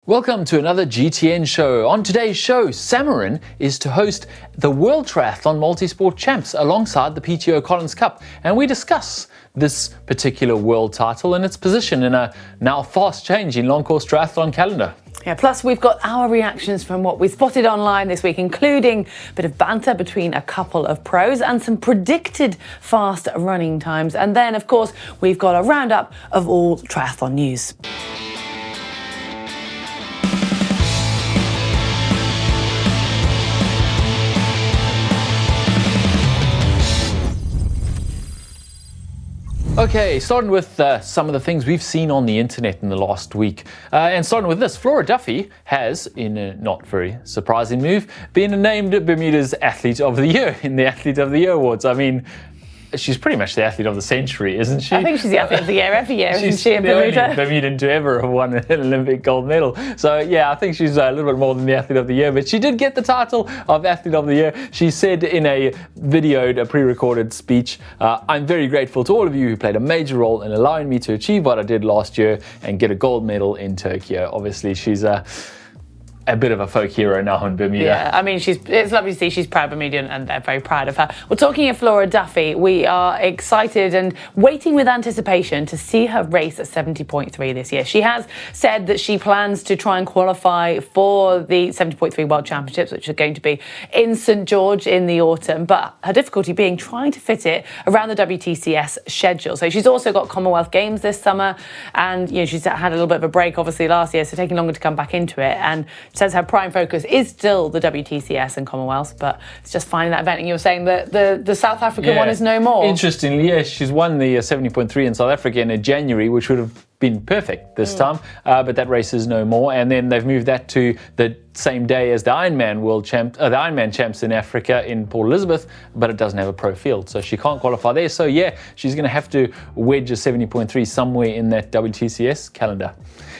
Welcome to another GTN show. On today's show, Samorin is to host the World Triathlon Multisport Champs alongside the PTO Collins Cup, and we discuss this particular world title and its position in a now fast-changing long-course triathlon calendar. Yeah, plus we've got our reactions from what we spotted online this week, including a bit of banter between a couple of pros and some predicted fast running times. And then, of course, we've got a roundup of all triathlon news. Okay, starting with some of the things we've seen on the internet in the last week. And starting with this, Flora Duffy has, in a not very surprising move, been named Bermuda's Athlete of the Year in the Athlete of the Year Awards. I mean, she's pretty much the athlete of the century, isn't she? I think she's the athlete of the year every year, isn't She's she, in the only Bermuda? Bermudan to ever have won an Olympic gold medal. So yeah, I think she's a little bit more than the athlete of the year, but she did get the title of athlete of the year. She said in a videoed, a pre-recorded speech, I'm very grateful to all of you who played a major role in allowing me to achieve what I did last year and get a gold medal in Tokyo. Obviously, she's a bit of a folk hero now in Bermuda. Yeah, I mean, it's lovely to see she's proud Bermudian and they're very proud of her. Well, talking of Flora Duffy, we are excited and waiting with anticipation to see her race at 70.3 this year. She has said that she plans to try and qualify for the 70.3 World Championships, which are going to be in St George in the autumn, but her difficulty being trying to fit it around the WTCS schedule. So she's also got Commonwealth Games this summer, and she's had a little bit of a break obviously last year, so taking longer to come back into it, and says her prime focus is still the WTCS and Commonwealth, but it's just finding that event. And you were saying that the South African one is no more. Interestingly, yes, she's won the 70.3 in South Africa in January, which would have been perfect this time, but that race is no more. And then they've moved that to the same day as the Ironman champs in Africa in Port Elizabeth, but it doesn't have a pro field, so she can't qualify there. So yeah, she's going to have to wedge a 70.3 somewhere in that WTCS calendar.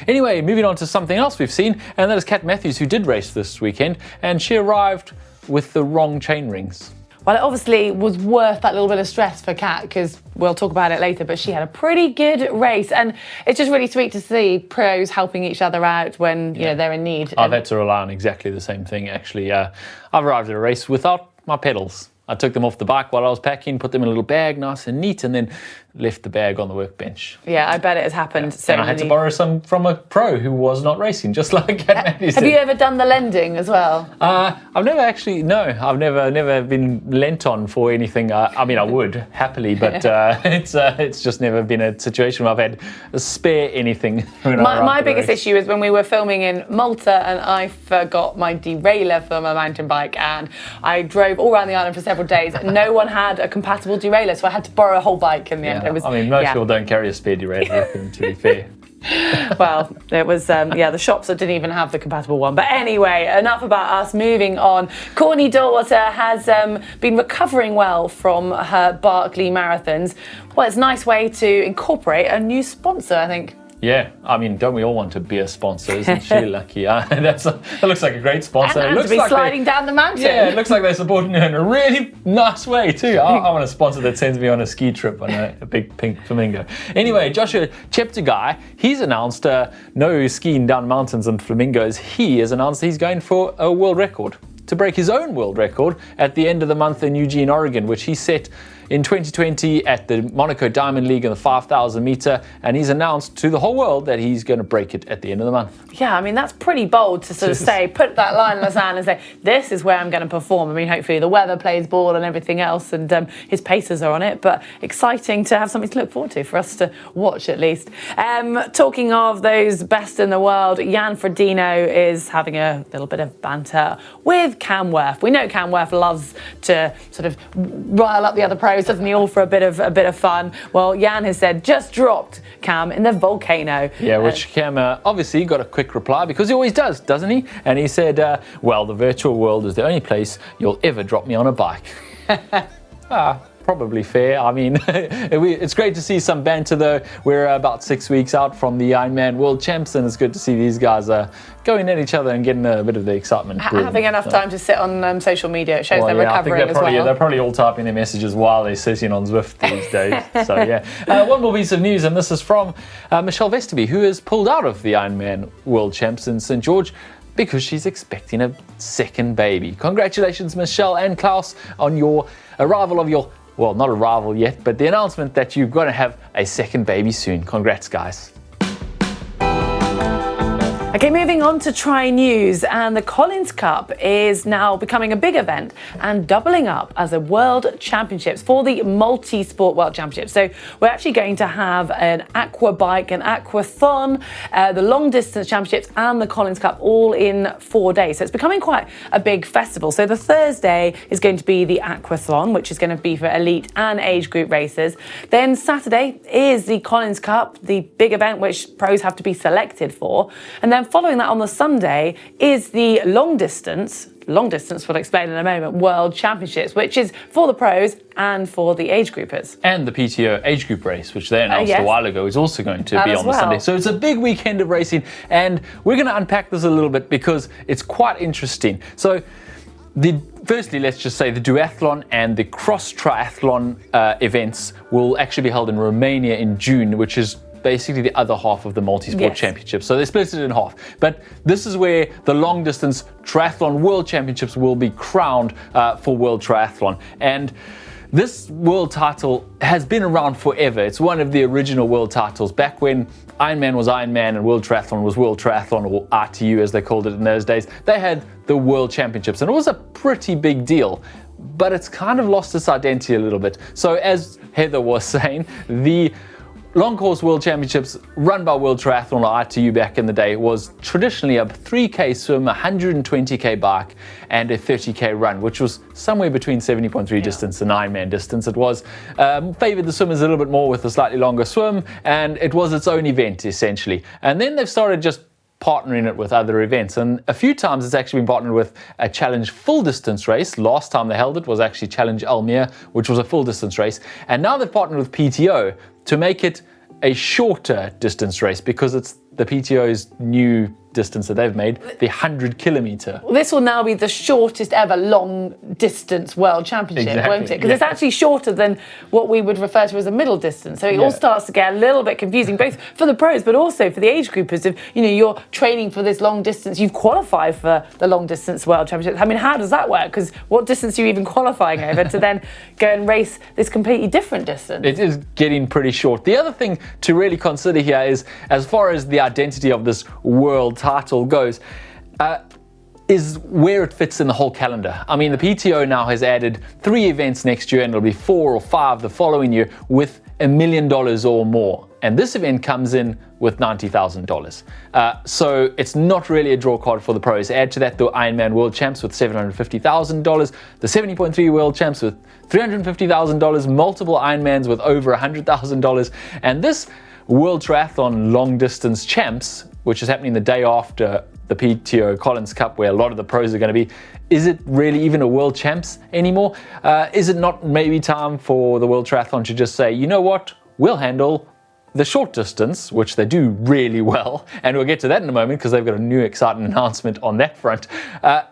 Anyway, moving on to something else we've seen, and that is Kat Matthews, who did race this weekend, and she arrived with the wrong chain rings. Well, it obviously was worth that little bit of stress for Kat, because we'll talk about it later, but she had a pretty good race, and it's just really sweet to see pros helping each other out when they're in need. I've had to rely on exactly the same thing, actually. I've arrived at a race without my pedals. I took them off the bike while I was packing, put them in a little bag, nice and neat, and then left the bag on the workbench. Yeah, I bet it has happened so and I had to borrow some from a pro who was not racing, just like Kat Matthews did. Have you ever done the lending as well? I've never actually, no, I've never been lent on for anything. I mean, I would, happily, but it's just never been a situation where I've had to spare anything. My biggest issue is when we were filming in Malta and I forgot my derailleur for my mountain bike, and I drove all around the island for several days. No one had a compatible derailleur, so I had to borrow a whole bike in the end. Most people don't carry a spare derailleur, to be fair. Well, it was, the shops that didn't even have the compatible one. But anyway, enough about us, moving on. Courtney Daughter has been recovering well from her Barkley marathons. Well, it's a nice way to incorporate a new sponsor, I think. Yeah, I mean, don't we all want to be a sponsor? Isn't she lucky? That looks like a great sponsor. And it looks to be like sliding down the mountain. Yeah, it looks like they're supporting her in a really nice way too. I want a sponsor that sends me on a ski trip on a big pink flamingo. Anyway, Joshua Cheptegei, he's announced no skiing down mountains and flamingos. He has announced he's going for a world record, to break his own world record at the end of the month in Eugene, Oregon, which he set in 2020 at the Monaco Diamond League in the 5,000 meter, and he's announced to the whole world that he's going to break it at the end of the month. Yeah, I mean, that's pretty bold to sort of say, put that line in the sand and say, this is where I'm going to perform. I mean, hopefully the weather plays ball and everything else, and his paces are on it, but exciting to have something to look forward to, for us to watch at least. Talking of those best in the world, Jan Frodeno is having a little bit of banter with Cam Worth. We know Cam Worth loves to sort of rile up the other pros, doesn't he, all for a bit of fun. Well, Jan has said, just dropped Cam in the volcano. Yeah, which Cam obviously got a quick reply, because he always does, doesn't he? And he said, well, the virtual world is the only place you'll ever drop me on a bike. probably fair. I mean, it's great to see some banter though. We're about 6 weeks out from the Ironman World Champs, and it's good to see these guys going at each other and getting a bit of the excitement. Having enough time to sit on social media. It shows they're recovering as well. They're probably all typing their messages while they're sitting on Zwift these days. So yeah. One more piece of news, and this is from Michelle Vesterby, who has pulled out of the Ironman World Champs in St. George because she's expecting a second baby. Congratulations, Michelle and Klaus, on your arrival of your, well, not arrival yet, but the announcement that you're going to have a second baby soon. Congrats, guys. Okay, moving on to Tri News, and the Collins Cup is now becoming a big event and doubling up as a World Championships for the multi-sport World Championships. So we're actually going to have an aqua bike, an aquathon, the long distance championships and the Collins Cup all in 4 days. So it's becoming quite a big festival. So the Thursday is going to be the aquathon, which is going to be for elite and age group races. Then Saturday is the Collins Cup, the big event which pros have to be selected for. And then following that on the Sunday is the long distance, we'll explain in a moment, World Championships, which is for the pros and for the age groupers. And the PTO age group race, which they announced a while ago, is also going to be on the Sunday. So it's a big weekend of racing, and we're going to unpack this a little bit because it's quite interesting. So firstly, let's just say the duathlon and the cross triathlon events will actually be held in Romania in June, which is basically the other half of the multi-sport championship. So they split it in half. But this is where the long distance triathlon world championships will be crowned for world triathlon. And this world title has been around forever. It's one of the original world titles. Back when Ironman was Ironman and World Triathlon was World Triathlon, or RTU as they called it in those days, they had the World Championships, and it was a pretty big deal. But it's kind of lost its identity a little bit. So as Heather was saying, the Long Course World Championships run by World Triathlon, or RTU back in the day, was traditionally a 3K swim, 120K bike and a 30K run, which was somewhere between 70.3 distance and Ironman distance. It was favoured the swimmers a little bit more with a slightly longer swim, and it was its own event essentially. And then they've started just partnering it with other events, and a few times it's actually been partnered with a Challenge full distance race. Last time they held it was actually Challenge Almere, which was a full distance race, and now they've partnered with PTO to make it a shorter distance race because it's the PTO's new distance that they've made, the 100 kilometre. This will now be the shortest ever long distance world championship, won't it? Because it's actually shorter than what we would refer to as a middle distance. So it all starts to get a little bit confusing, both for the pros but also for the age groupers. If you're training for this long distance, you've qualified for the long distance world championship. I mean, how does that work? Because what distance are you even qualifying over to then go and race this completely different distance? It is getting pretty short. The other thing to really consider here is, as far as the identity of this world title goes, is where it fits in the whole calendar. I mean, the PTO now has added 3 events next year, and it'll be 4 or 5 the following year with $1 million or more. And this event comes in with $90,000. So it's not really a draw card for the pros. Add to that the Ironman World Champs with $750,000, the 70.3 World Champs with $350,000, multiple Ironmans with over $100,000, and this World Triathlon Long Distance Champs, which is happening the day after the PTO Collins Cup, where a lot of the pros are going to be. Is it really even a World Champs anymore? Is it not maybe time for the World Triathlon to just say, you know what, we'll handle the short distance, which they do really well, and we'll get to that in a moment because they've got a new exciting announcement on that front,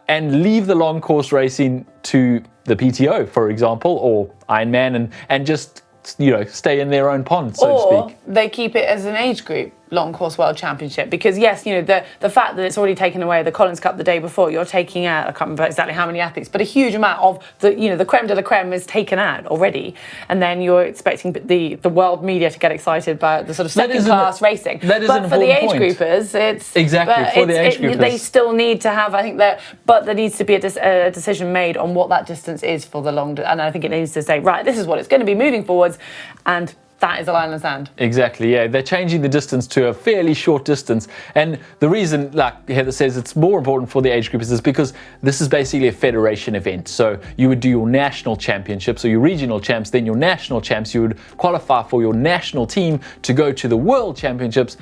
and leave the long course racing to the PTO, for example, or Ironman, and just stay in their own pond, so to speak. Or they keep it as an age group long course world championship, because yes, the fact that it's already taken away the Collins Cup the day before, you're taking out, I can't remember exactly how many athletes, but a huge amount of the creme de la creme is taken out already, and then you're expecting the world media to get excited by the sort of second class racing. That is but for the age groupers, it's exactly for the age groupers. They still need to have, I think but there needs to be a decision made on what that distance is for the long, and I think it needs to say, right, this is what it's going to be moving forwards, and that is a line in the sand. Exactly, yeah. They're changing the distance to a fairly short distance. And the reason, like Heather says, it's more important for the age groups is because this is basically a federation event. So you would do your national championships or your regional champs, then your national champs. You would qualify for your national team to go to the world championships,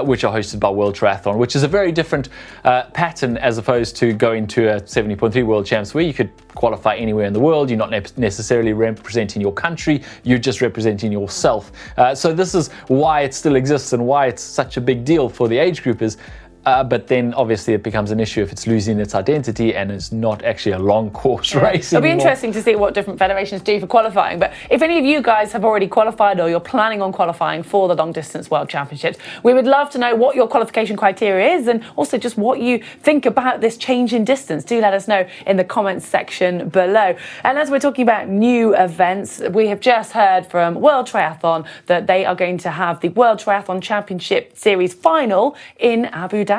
which are hosted by World Triathlon, which is a very different pattern as opposed to going to a 70.3 world champs where you could qualify anywhere in the world. You're not necessarily representing your country. You're just representing yourself. So this is why it still exists and why it's such a big deal for the age groupers. But then obviously it becomes an issue if it's losing its identity and it's not actually a long course race It'll be anymore. interesting to see what different federations do for qualifying. But if any of you guys have already qualified or you're planning on qualifying for the Long Distance World Championships, we would love to know what your qualification criteria is and also just what you think about this change in distance. Do let us know in the comments section below. And as we're talking about new events, we have just heard from World Triathlon that they are going to have the World Triathlon Championship Series final in Abu Dhabi.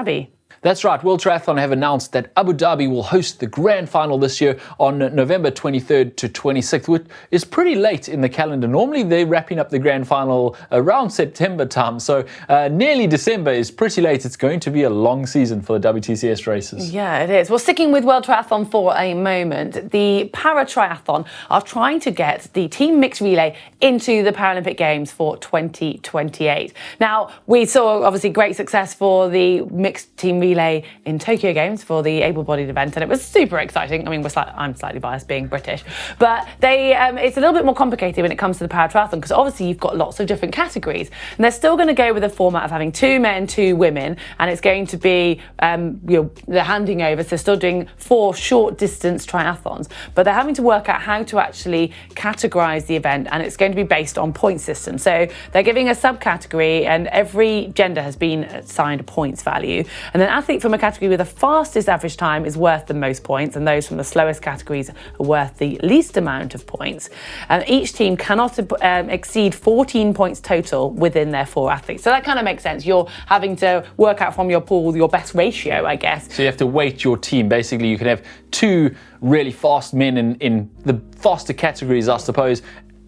That's right, World Triathlon have announced that Abu Dhabi will host the grand final this year on November 23rd to 26th, which is pretty late in the calendar. Normally they're wrapping up the grand final around September time, so nearly December is pretty late. It's going to be a long season for the WTCS races. Yeah, it is. Well, sticking with World Triathlon for a moment, the Para Triathlon are trying to get the team mixed relay into the Paralympic Games for 2028. Now, we saw obviously great success for the mixed team relay in Tokyo Games for the able-bodied event, and it was super exciting. I mean, I'm slightly biased being British, but it's a little bit more complicated when it comes to the para triathlon because obviously you've got lots of different categories, and they're still going to go with a format of having 2 men, 2 women, and it's going to be the handing over. So still doing 4 short distance triathlons, but they're having to work out how to actually categorize the event, and it's going to be based on point system. So they're giving a subcategory, and every gender has been assigned a points value, and then athlete from a category with the fastest average time is worth the most points, and those from the slowest categories are worth the least amount of points. Each team cannot exceed 14 points total within their 4 athletes. So that kind of makes sense. You're having to work out from your pool your best ratio, I guess. So you have to weight your team. Basically, you can have 2 really fast men in the faster categories, I suppose,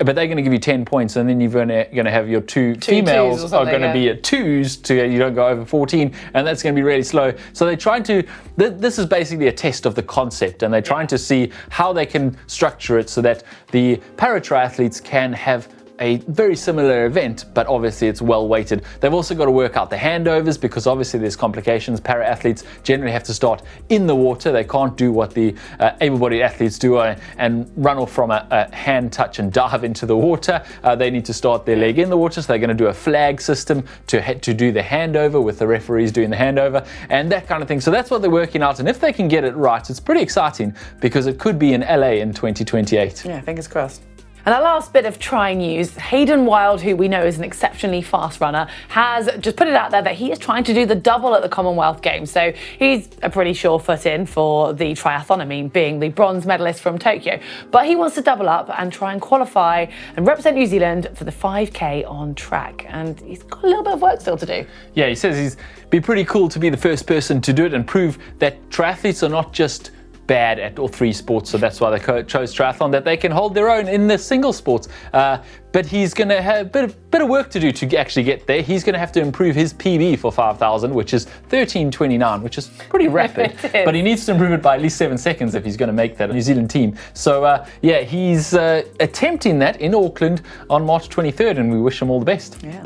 but they're going to give you 10 points, and then you're going to have your 2 females are going to be at 2s, you don't go over 14, and that's going to be really slow. So they're trying to, this is basically a test of the concept, and they're trying to see how they can structure it so that the para triathletes can have a very similar event, but obviously it's well weighted. They've also got to work out the handovers because obviously there's complications. Para athletes generally have to start in the water. They can't do what the able-bodied athletes do and run off from a hand touch and dive into the water. They need to start their leg in the water, so they're going to do a flag system to do the handover with the referees doing the handover and that kind of thing. So that's what they're working out, and if they can get it right, it's pretty exciting because it could be in LA in 2028. Yeah, fingers crossed. And our last bit of try news, Hayden Wild, who we know is an exceptionally fast runner, has just put it out there that he is trying to do the double at the Commonwealth Games. So he's a pretty sure foot in for the triathlon, I mean, being the bronze medalist from Tokyo. But he wants to double up and try and qualify and represent New Zealand for the 5K on track. And he's got a little bit of work still to do. Yeah, he says he's be pretty cool to be the first person to do it and prove that triathletes are not just bad at all 3 sports, so that's why they chose triathlon, that they can hold their own in the single sports. But he's going to have a bit of work to do to actually get there. He's going to have to improve his PB for 5,000, which is 13:29, which is pretty rapid. But he needs to improve it by at least 7 seconds if he's going to make that New Zealand team. So yeah, he's attempting that in Auckland on March 23rd, and we wish him all the best. Yeah.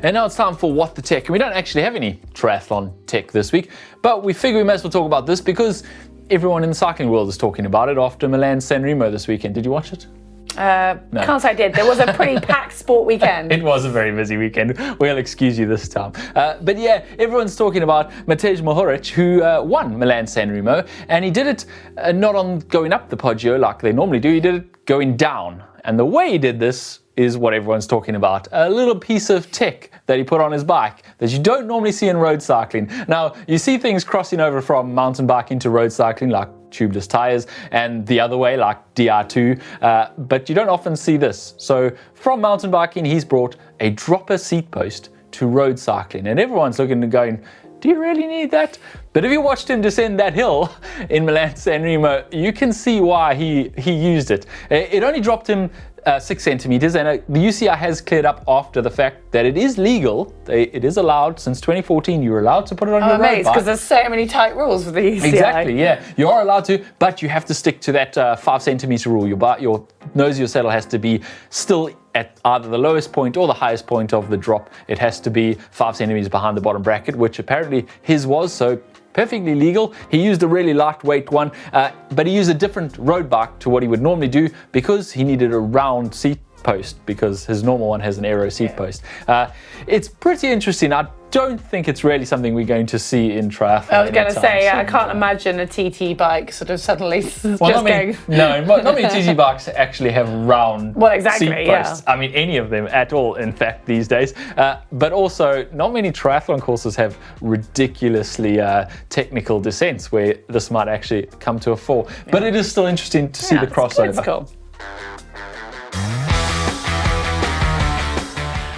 And now it's time for What the Tech. And we don't actually have any triathlon tech this week, but we figure we may as well talk about this because everyone in the cycling world is talking about it after Milan-San Remo this weekend. Did you watch it? No. Can't say I did. There was a pretty packed sport weekend. It was a very busy weekend. We'll excuse you this time. But yeah, everyone's talking about Matej Mohoric, who won Milan-San Remo, and he did it not on going up the Poggio like they normally do. He did it going down. And the way he did this is what everyone's talking about. A little piece of tech that he put on his bike that you don't normally see in road cycling. Now, you see things crossing over from mountain biking to road cycling, like tubeless tires, and the other way, like DR2, but you don't often see this. So from mountain biking, he's brought a dropper seat post to road cycling, and everyone's looking and going, do you really need that? But if you watched him descend that hill in Milan-San Remo, you can see why he used it. It only dropped him 6 centimeters, and the UCI has cleared up after the fact that it is legal. It is allowed. Since 2014, you're allowed to put it on your road bike. Because there's so many tight rules with the UCI. Exactly, yeah. You are allowed to, but you have to stick to that 5 centimeter rule. Your nose of your saddle has to be still at either the lowest point or the highest point of the drop. It has to be 5 centimeters behind the bottom bracket, which apparently his was, so perfectly legal. He used a really lightweight one, but he used a different road bike to what he would normally do because he needed a round seat post because his normal one has an aero seat post. It's pretty interesting. I don't think it's really something we're going to see in triathlon. I was going to say, I can't imagine a TT bike sort of suddenly going. No, not many TT bikes actually have round seat posts. I mean, any of them at all, in fact, these days. But also, not many triathlon courses have ridiculously technical descents where this might actually come to a fore. But it is still interesting to see the crossover. It's cool.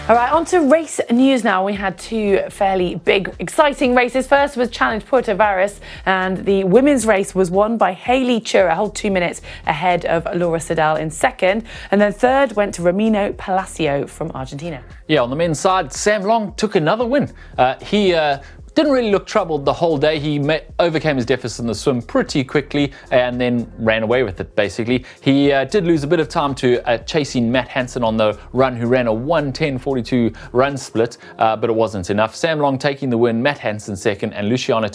All right, on to race news now. We had two fairly big, exciting races. First was Challenge Puerto Varas, and the women's race was won by Hayley Chura, a whole 2 minutes ahead of Laura Sedal in second. And then third went to Ramiro Palacio from Argentina. Yeah, on the men's side, Sam Long took another win. He didn't really look troubled the whole day. He overcame his deficit in the swim pretty quickly and then ran away with it, basically. He did lose a bit of time to chasing Matt Hansen on the run, who ran a 1:10.42 run split, but it wasn't enough. Sam Long taking the win, Matt Hansen second, and Luciano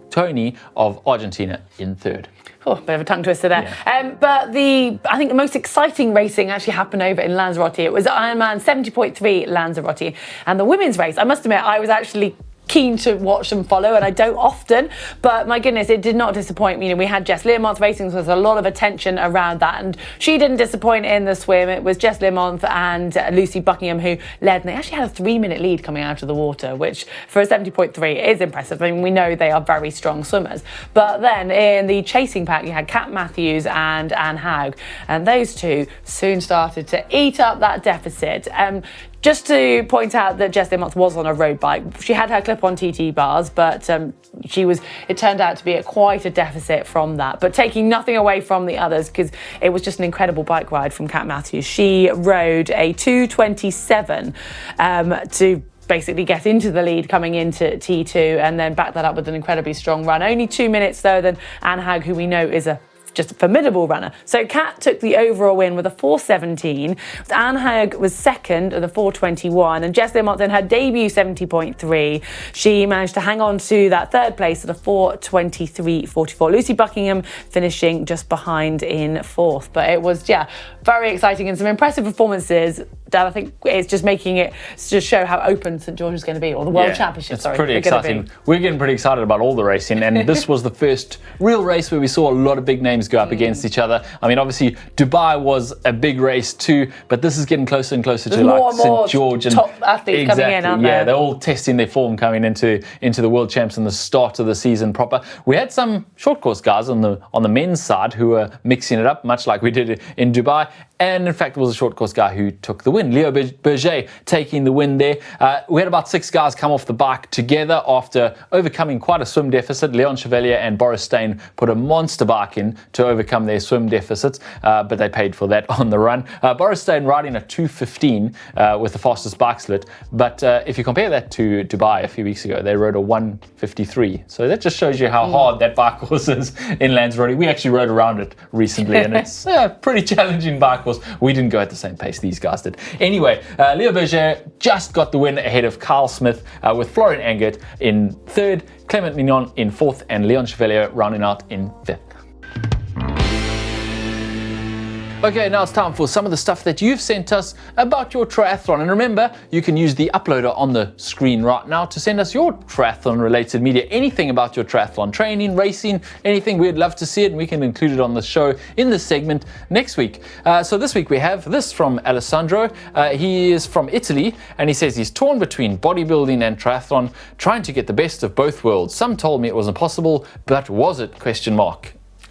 Toni of Argentina in third. Oh, bit of a tongue twister there. Yeah. But I think the most exciting racing actually happened over in Lanzarote. It was Ironman 70.3 Lanzarote. And the women's race, I must admit, I was actually keen to watch and follow, and I don't often, but my goodness, it did not disappoint me. You know, we had Jess Learmonth racing, so there's a lot of attention around that, and she didn't disappoint in the swim. It was Jess Learmonth and Lucy Buckingham who led, and they actually had a 3-minute lead coming out of the water, which for a 70.3 is impressive. I mean, we know they are very strong swimmers. But then in the chasing pack, you had Kat Matthews and Anne Haug, and those two soon started to eat up that deficit. Just to point out that Jess Learmonth was on a road bike. She had her clip-on TT bars, but it turned out to be quite a deficit from that. But taking nothing away from the others, because it was just an incredible bike ride from Kat Matthews. She rode a 2:27 to basically get into the lead coming into T2 and then back that up with an incredibly strong run. Only 2 minutes though than Anne Haug, who we know is just a formidable runner. So Kat took the overall win with a 4:17. Anne Haug was second at the 4:21, and Jess Learmonth in her debut 70.3. She managed to hang on to that third place at a 4:23.44. Lucy Buckingham finishing just behind in fourth. But it was, very exciting and some impressive performances. Dan, I think it's just making it just show how open St George is going to be, or the World Championship. It's pretty exciting. We're getting pretty excited about all the racing, and this was the first real race where we saw a lot of big names go up against each other. I mean, obviously Dubai was a big race too, but this is getting closer and closer to like St George and top athletes coming in, aren't they? they? They're all testing their form coming into the World Champs and the start of the season proper. We had some short course guys on the men's side who were mixing it up, much like we did in Dubai. And in fact, it was a short course guy who took the win. Leo Berger taking the win there. We had about 6 guys come off the bike together after overcoming quite a swim deficit. Leon Chevalier and Boris Steyn put a monster bike in to overcome their swim deficits, but they paid for that on the run. Boris Steyn riding a 2:15 with the fastest bike split. But if you compare that to Dubai a few weeks ago, they rode a 1:53. So that just shows you how hard that bike course is in Lanzarote. We actually rode around it recently, and it's a pretty challenging bike course. We didn't go at the same pace these guys did. Anyway, Leo Berger just got the win ahead of Carl Smith, with Florian Angert in third, Clement Mignon in fourth, and Leon Chevalier rounding out in fifth. Okay, now it's time for some of the stuff that you've sent us about your triathlon. And remember, you can use the uploader on the screen right now to send us your triathlon-related media. Anything about your triathlon training, racing, anything, we'd love to see it, and we can include it on the show in this segment next week. So this week we have this from Alessandro. He is from Italy, and he says he's torn between bodybuilding and triathlon, trying to get the best of both worlds. Some told me it was impossible, but was it? ?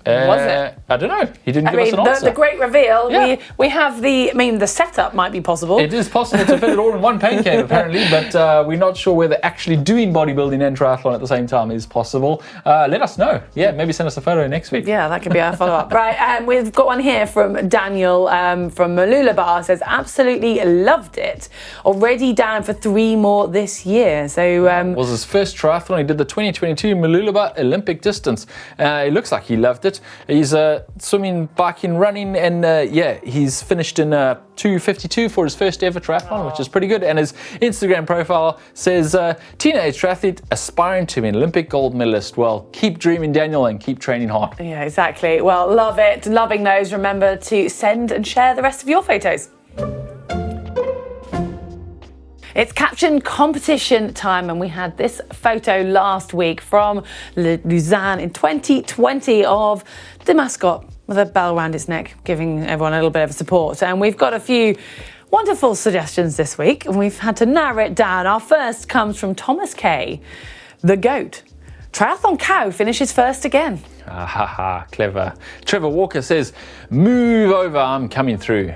Was it? I don't know. He didn't give us an answer. The great reveal. Yeah. We have the setup might be possible. It is possible to fit it all in one paint can, apparently, but we're not sure whether actually doing bodybuilding and triathlon at the same time is possible. Let us know. Yeah, maybe send us a photo next week. Yeah, that could be our follow-up. Right, we've got one here from Daniel from Moeller says, absolutely loved it. Already down for 3 more this year. So was his first triathlon. He did the 2022 Moeller Olympic distance. It looks like he loved it. it. He's swimming, biking, running, and he's finished in 2:52 for his first ever triathlon, which is pretty good. And his Instagram profile says, teenage triathlete aspiring to be an Olympic gold medalist. Well, keep dreaming, Daniel, and keep training hard. Yeah, exactly. Well, love it. Loving those. Remember to send and share the rest of your photos. It's Caption Competition time, and we had this photo last week from Lausanne in 2020 of the mascot with a bell around its neck, giving everyone a little bit of support. And we've got a few wonderful suggestions this week, and we've had to narrow it down. Our first comes from Thomas K. The GOAT. Triathlon cow finishes first again. Clever. Trevor Walker says, move over, I'm coming through.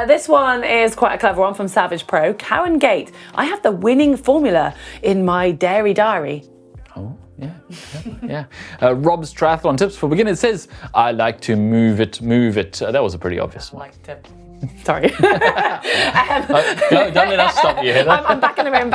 This one is quite a clever one from Savage Pro. Cow and Gate. I have the winning formula in my dairy diary. Oh, yeah. Rob's Triathlon Tips for Beginners says, I like to move it. That was a pretty obvious one. Sorry. Don't let us stop you, Heather. I'm back in the room.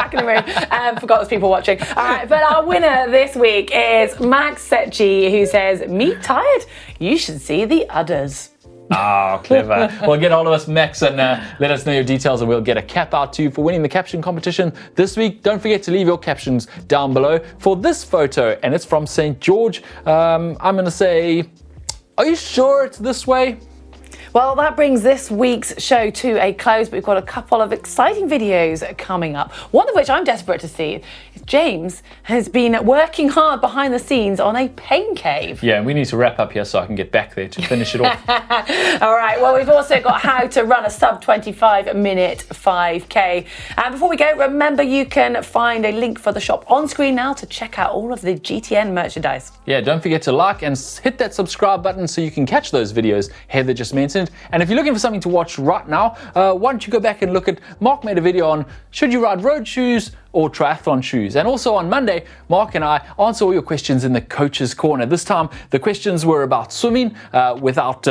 Forgot there's people watching. All right, but our winner this week is Max Setchi, who says, me tired? You should see the others. Oh, clever. Well, get hold of us, Max, and let us know your details, and we'll get a cap out to you for winning the caption competition this week. Don't forget to leave your captions down below for this photo, and it's from St. George. I'm going to say, are you sure it's this way? Well, that brings this week's show to a close, but we've got a couple of exciting videos coming up. One of which I'm desperate to see. James has been working hard behind the scenes on a pain cave. Yeah, we need to wrap up here so I can get back there to finish it off. All right, well, we've also got how to run a sub 25-minute 5K. And before we go, remember you can find a link for the shop on screen now to check out all of the GTN merchandise. Yeah, don't forget to like and hit that subscribe button so you can catch those videos Heather just mentioned. And if you're looking for something to watch right now, why don't you go back and look at, Mark made a video on should you ride road shoes or triathlon shoes. And also on Monday, Mark and I answer all your questions in the Coach's Corner. This time, the questions were about swimming without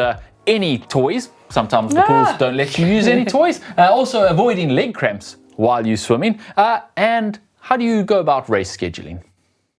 any toys. Sometimes the pools don't let you use any toys. Also avoiding leg cramps while you're swimming. And how do you go about race scheduling?